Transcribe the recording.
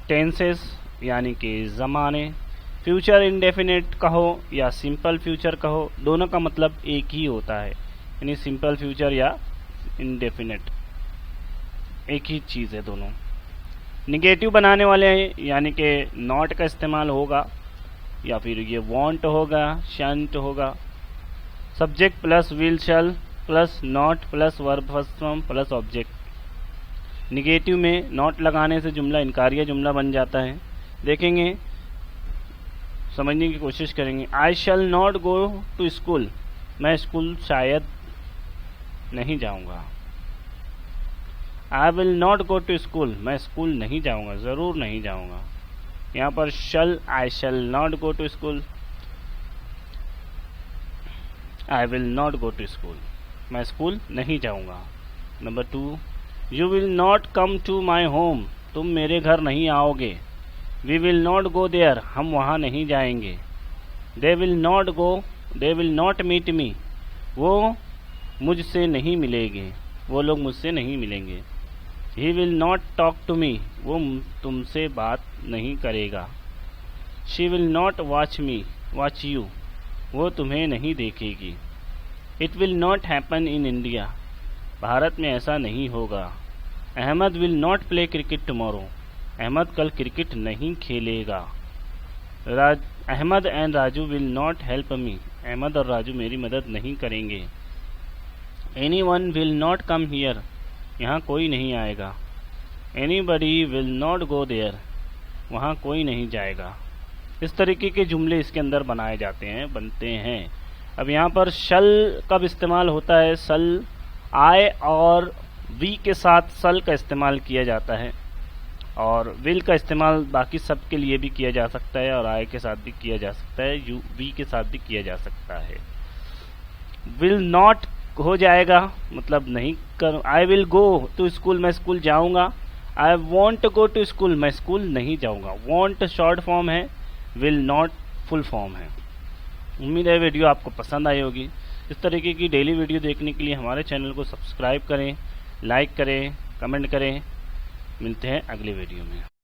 Tenses यानी कि ज़माने, फ्यूचर इंडेफिनिट कहो या सिंपल फ्यूचर कहो, दोनों का मतलब एक ही होता है, यानी सिंपल फ्यूचर या इंडेफिनिट एक ही चीज़ है दोनों। निगेटिव बनाने वाले हैं यानी कि नॉट का इस्तेमाल होगा या फिर ये वांट होगा, शंट होगा। Subject plus will shell plus not plus verb first form plus object. Negative में नॉट लगाने से जुमला इनकारिया जुमला बन जाता है। देखेंगे, समझने की कोशिश करेंगे। I shall not go to school, मैं स्कूल शायद नहीं जाऊंगा। I will not go to school, मैं स्कूल नहीं जाऊंगा, ज़रूर नहीं जाऊंगा। यहाँ पर shall, I shall not go to school, I will not go to school, मैं स्कूल नहीं जाऊंगा। Number 2, you will not come to my home, तुम मेरे घर नहीं आओगे। We will not go there, हम वहाँ नहीं जाएंगे। दे विल नॉट मीट मी, वो मुझसे नहीं मिलेंगे, वो लोग मुझसे नहीं मिलेंगे। He will not talk to me, वो तुमसे बात नहीं करेगा। She will not watch you, वो तुम्हें नहीं देखेगी। It will not happen in India, Bharat में ऐसा नहीं होगा। Ahmed will not play cricket tomorrow, Ahmed कल क्रिकेट नहीं खेलेगा। Ahmed and Raju will not help me, Ahmed और राजू मेरी मदद नहीं करेंगे। Any one will not come here, यहाँ कोई नहीं आएगा। Anybody will not go there, वहाँ कोई नहीं जाएगा। इस तरीके के जुमले इसके अंदर बनाए बनते हैं। अब यहाँ पर शल कब इस्तेमाल होता है? सल आई और वी के साथ सल का इस्तेमाल किया जाता है, और विल का इस्तेमाल बाकी सब के लिए भी किया जा सकता है, और आई के साथ भी किया जा सकता है, यू वी के साथ भी किया जा सकता है। विल नॉट हो जाएगा, मतलब नहीं कर। I will go to school, मैं स्कूल जाऊंगा। I won't go to school, मैं स्कूल नहीं जाऊंगा। वॉन्ट शॉर्ट फॉर्म है, विल नॉट फुल फॉर्म है। उम्मीद है वीडियो आपको पसंद आई होगी। इस तरीके की डेली वीडियो देखने के लिए हमारे चैनल को सब्सक्राइब करें, लाइक करें, कमेंट करें। मिलते हैं अगले वीडियो में।